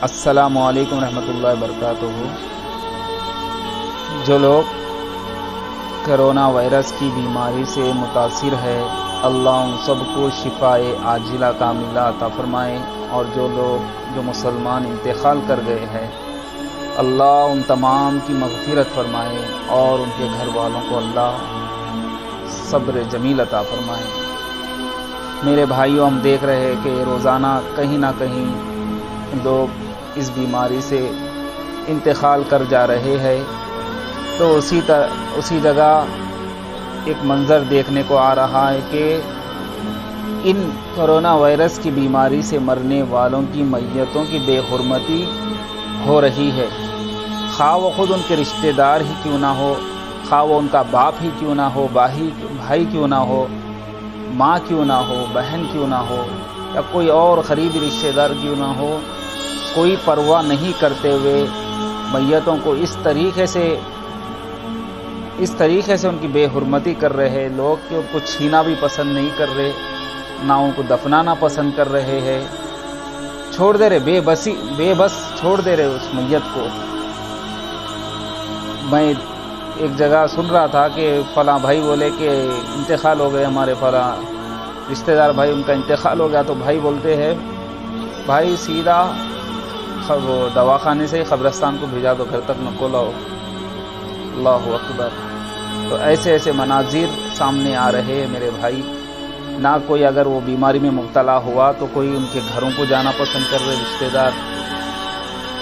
السلام علیکم ورحمۃ اللہ وبرکاتہ۔ جو لوگ کرونا وائرس کی بیماری سے متاثر ہے، اللہ ان سب کو شفائے عاجلہ کاملہ عطا فرمائے، اور جو مسلمان انتقال کر گئے ہیں، اللہ ان تمام کی مغفرت فرمائے اور ان کے گھر والوں کو اللہ صبر جمیل عطا فرمائے۔ میرے بھائیوں، ہم دیکھ رہے ہیں کہ روزانہ کہیں نہ کہیں لوگ اس بیماری سے انتقال کر جا رہے ہیں، تو اسی جگہ ایک منظر دیکھنے کو آ رہا ہے کہ ان کرونا وائرس کی بیماری سے مرنے والوں کی میتوں کی بے حرمتی ہو رہی ہے، خواہ وہ خود ان کے رشتہ دار ہی کیوں نہ ہو، خواہ وہ ان کا باپ ہی کیوں نہ ہو، بھائی کیوں نہ ہو، ماں کیوں نہ ہو، بہن کیوں نہ ہو، یا کوئی اور قریبی رشتہ دار کیوں نہ ہو، کوئی پرواہ نہیں کرتے ہوئے میتوں کو اس طریقے سے ان کی بے حرمتی کر رہے ہیں لوگ کہ ان کو چھینا بھی پسند نہیں کر رہے، نہ ان کو دفنانا پسند کر رہے ہیں، چھوڑ دے رہے، بے بس چھوڑ دے رہے اس میت کو۔ میں ایک جگہ سن رہا تھا کہ فلاں بھائی بولے کہ انتقال ہو گئے، ہمارے فلاں رشتہ دار بھائی ان کا انتقال ہو گیا، تو بھائی بولتے ہیں بھائی سیدھا وہ دواخانے سے قبرستان کو بھیجا دو، گھر تک نہ لاؤ۔ اللہ اکبر۔ تو ایسے مناظر سامنے آ رہے ہیں میرے بھائی، نہ کوئی اگر وہ بیماری میں مبتلا ہوا تو کوئی ان کے گھروں کو جانا پسند کر رہے رشتہ دار۔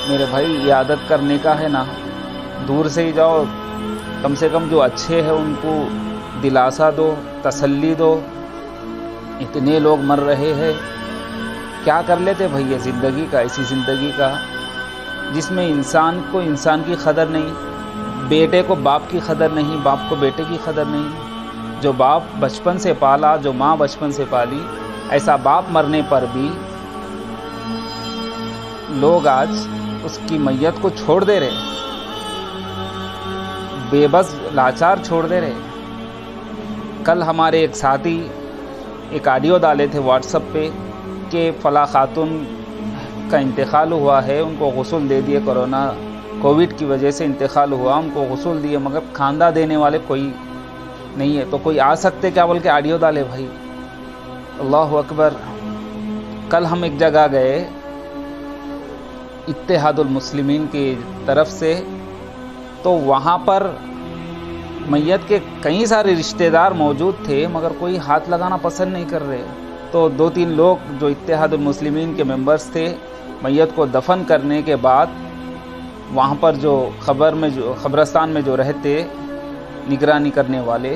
میرے بھائی، یہ عادت کرنے کا ہے نا، دور سے ہی جاؤ، کم سے کم جو اچھے ہیں ان کو دلاسا دو، تسلی دو۔ اتنے لوگ مر رہے ہیں، کیا کر لیتے بھئی یہ زندگی کا، ایسی زندگی کا جس میں انسان کو انسان کی قدر نہیں، بیٹے کو باپ کی قدر نہیں، باپ کو بیٹے کی قدر نہیں۔ جو باپ بچپن سے پالا، جو ماں بچپن سے پالی، ایسا باپ مرنے پر بھی لوگ آج اس کی میت کو چھوڑ دے رہے، بے بس لاچار چھوڑ دے رہے۔ کل ہمارے ایک ساتھی ایک آڈیو ڈالے تھے واٹس ایپ پہ کہ فلاں خاتون کا انتقال ہوا ہے، ان کو غسل دے دیے، کووڈ کی وجہ سے انتقال ہوا، ان کو غسل دیے، مگر کھاندہ دینے والے کوئی نہیں ہے، تو کوئی آ سکتے کیا بول کے آڈیو ڈالے بھائی۔ اللہ اکبر۔ کل ہم ایک جگہ گئے اتحاد المسلمین کی طرف سے، تو وہاں پر میت کے کئی سارے رشتہ دار موجود تھے، مگر کوئی ہاتھ لگانا پسند نہیں کر رہے۔ تو 2-3 لوگ جو اتحاد المسلمین کے ممبرز تھے، میت کو دفن کرنے کے بعد وہاں پر جو قبرستان میں جو رہتے نگرانی کرنے والے،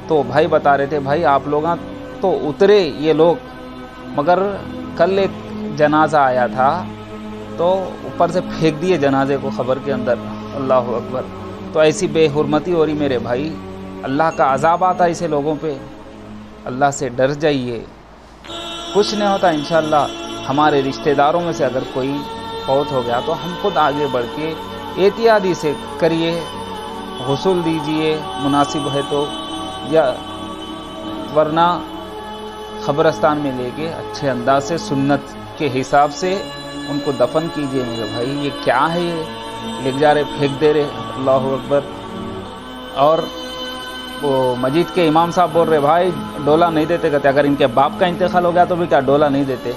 تو بھائی بتا رہے تھے بھائی آپ لوگ تو اترے یہ لوگ، مگر کل ایک جنازہ آیا تھا تو اوپر سے پھینک دیے جنازے کو قبر کے اندر۔ اللہ اکبر۔ تو ایسی بے حرمتی ہو رہی میرے بھائی، اللہ کا عذاب آتا ایسے لوگوں پہ۔ اللہ سے ڈر جائیے، کچھ نہیں ہوتا انشاءاللہ۔ ہمارے رشتہ داروں میں سے اگر کوئی فوت ہو گیا تو ہم خود آگے بڑھ کے احتیاطی سے کریے، غسل دیجئے مناسب ہے تو، یا ورنہ قبرستان میں لے کے اچھے انداز سے سنت کے حساب سے ان کو دفن کیجئے۔ میرے بھائی یہ کیا ہے، یہ لکھ جا رہے، پھینک دے رہے۔ اللہ اکبر۔ اور وہ مسجد کے امام صاحب بول رہے بھائی ڈولا نہیں دیتے، کہتے اگر ان کے باپ کا انتقال ہو گیا تو بھی کیا ڈولا نہیں دیتے؟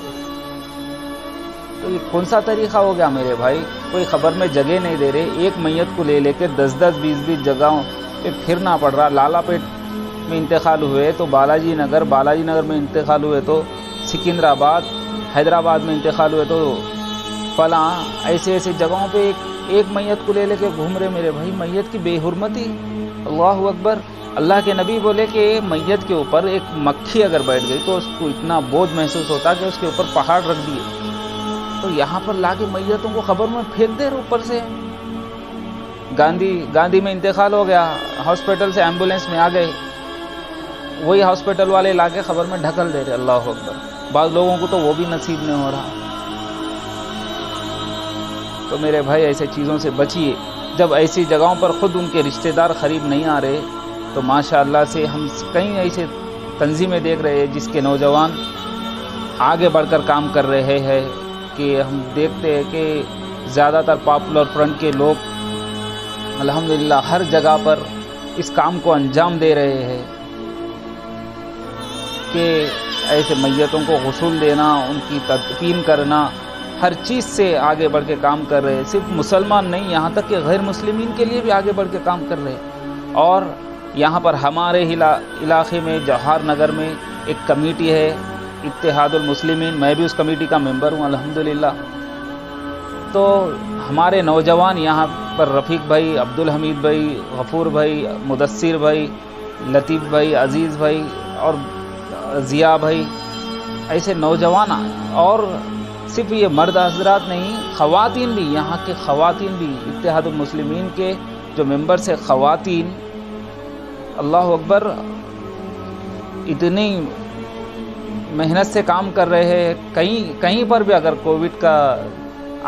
تو یہ کون سا طریقہ ہو گیا میرے بھائی؟ کوئی خبر میں جگہ نہیں دے رہے، ایک میت کو لے کے 10-10 20-20 جگہوں پہ پھرنا پڑ رہا۔ لالا پیٹ میں انتقال ہوئے تو بالاجی نگر میں انتقال ہوئے تو سکندرآباد، حیدرآباد میں انتقال ہوئے تو فلاں، ایسے جگہوں پہ ایک میت کو لے کے گھوم رہے میرے بھائی۔ میت کی بے حرمتی۔ اللہ اکبر۔ اللہ کے نبی بولے کہ میت کے اوپر ایک مکھی اگر بیٹھ گئی تو اس کو اتنا بوجھ محسوس ہوتا کہ اس کے اوپر پہاڑ رکھ دیے، تو یہاں پر لا کے میتوں کو قبر میں پھینک دے رہے اوپر سے۔ گاندھی میں انتقال ہو گیا، ہاسپٹل سے ایمبولینس میں آ گئے، وہی ہاسپٹل والے لا کے قبر میں ڈھکل دے رہے۔ اللہ اکبر۔ بعض لوگوں کو تو وہ بھی نصیب نہیں ہو رہا۔ تو میرے بھائی ایسے چیزوں سے بچیے۔ جب ایسی جگہوں پر خود ان کے رشتہ دار قریب نہیں آ رہے تو ماشاءاللہ سے ہم کئی ایسے تنظیمیں دیکھ رہے ہیں جس کے نوجوان آگے بڑھ کر کام کر رہے ہیں، کہ ہم دیکھتے ہیں کہ زیادہ تر پاپولر فرنٹ کے لوگ الحمدللہ ہر جگہ پر اس کام کو انجام دے رہے ہیں کہ ایسے میتوں کو غسل دینا، ان کی تدفین کرنا، ہر چیز سے آگے بڑھ کے کام کر رہے ہیں۔ صرف مسلمان نہیں، یہاں تک کہ غیر مسلمین کے لیے بھی آگے بڑھ کے کام کر رہے ہیں۔ اور یہاں پر ہمارے علاقے میں جواہر نگر میں ایک کمیٹی ہے اتحاد المسلمین، میں بھی اس کمیٹی کا ممبر ہوں الحمدللہ۔ تو ہمارے نوجوان یہاں پر رفیق بھائی، عبدالحمید بھائی، غفور بھائی، مدثر بھائی، لطیف بھائی، عزیز بھائی اور ضیاء بھائی، ایسے نوجوان، اور صرف یہ مرد حضرات نہیں، خواتین بھی، یہاں کے خواتین بھی، اتحاد المسلمین کے جو ممبرس ہیں خواتین، اللہ اکبر، اتنی محنت سے کام کر رہے ہیں۔ کہیں پر بھی اگر کووڈ کا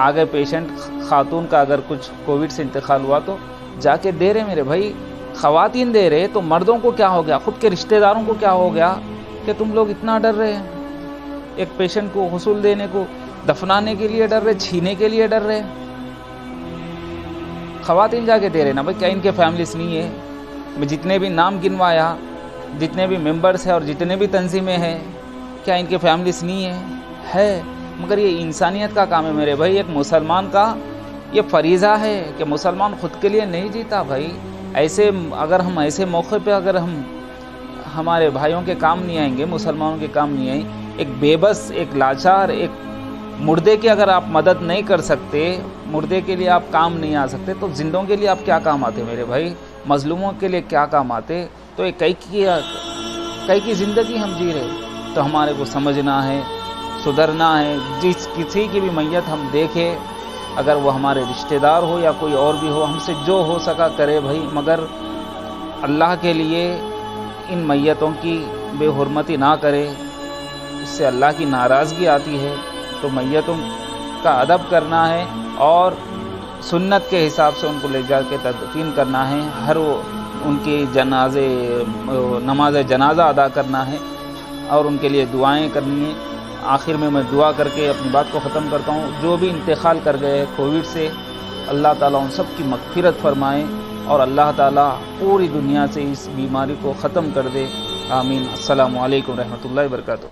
آگے پیشنٹ خاتون کا اگر کچھ کووڈ سے انتقال ہوا تو جا کے دے رہے میرے بھائی، خواتین دے رہے، تو مردوں کو کیا ہو گیا، خود کے رشتہ داروں کو کیا ہو گیا کہ تم لوگ اتنا ڈر رہے ہیں؟ ایک پیشنٹ کو غسل دینے کو، دفنانے کے لیے ڈر رہے، چھینے کے لیے ڈر رہے، خواتین جا کے دے رہے نا بھائی۔ کیا ان کے فیملیز نہیں ہے؟ میں جتنے بھی نام گنوایا، جتنے بھی ممبرس ہیں اور جتنے بھی تنظیمیں ہیں، کیا ان کے فیملیز نہیں ہے؟ مگر یہ انسانیت کا کام ہے میرے بھائی، ایک مسلمان کا یہ فریضہ ہے کہ مسلمان خود کے لیے نہیں جیتا بھائی۔ ایسے اگر ہم ایسے موقع پہ اگر ہم ہمارے بھائیوں کے کام نہیں آئیں گے، مسلمانوں کے کام نہیں آئیں، ایک بے بس، ایک لاچار، ایک مردے کی اگر آپ مدد نہیں کر سکتے، مردے کے لیے آپ کام نہیں آ سکتے، تو زندوں کے لیے آپ کیا کام آتے میرے بھائی؟ مظلوموں کے لیے کیا کام آتے؟ تو ایک کئی کی زندگی ہم جی رہے، تو ہمارے کو سمجھنا ہے، سدھرنا ہے۔ جس کسی کی بھی میت ہم دیکھیں، اگر وہ ہمارے رشتہ دار ہو یا کوئی اور بھی ہو، ہم سے جو ہو سکا کرے بھائی، مگر اللہ کے لیے ان میتوں کی بے حرمتی نہ کرے، اس سے اللہ کی ناراضگی آتی ہے۔ تو میتوں کا ادب کرنا ہے اور سنت کے حساب سے ان کو لے جا کے تدفین کرنا ہے، ہر ان کی نماز جنازہ ادا کرنا ہے اور ان کے لیے دعائیں کرنی ہیں۔ آخر میں دعا کر کے اپنی بات کو ختم کرتا ہوں۔ جو بھی انتقال کر گئے کووڈ سے، اللہ تعالیٰ ان سب کی مغفرت فرمائے اور اللہ تعالیٰ پوری دنیا سے اس بیماری کو ختم کر دے، آمین۔ السلام علیکم رحمۃ اللہ وبرکاتہ۔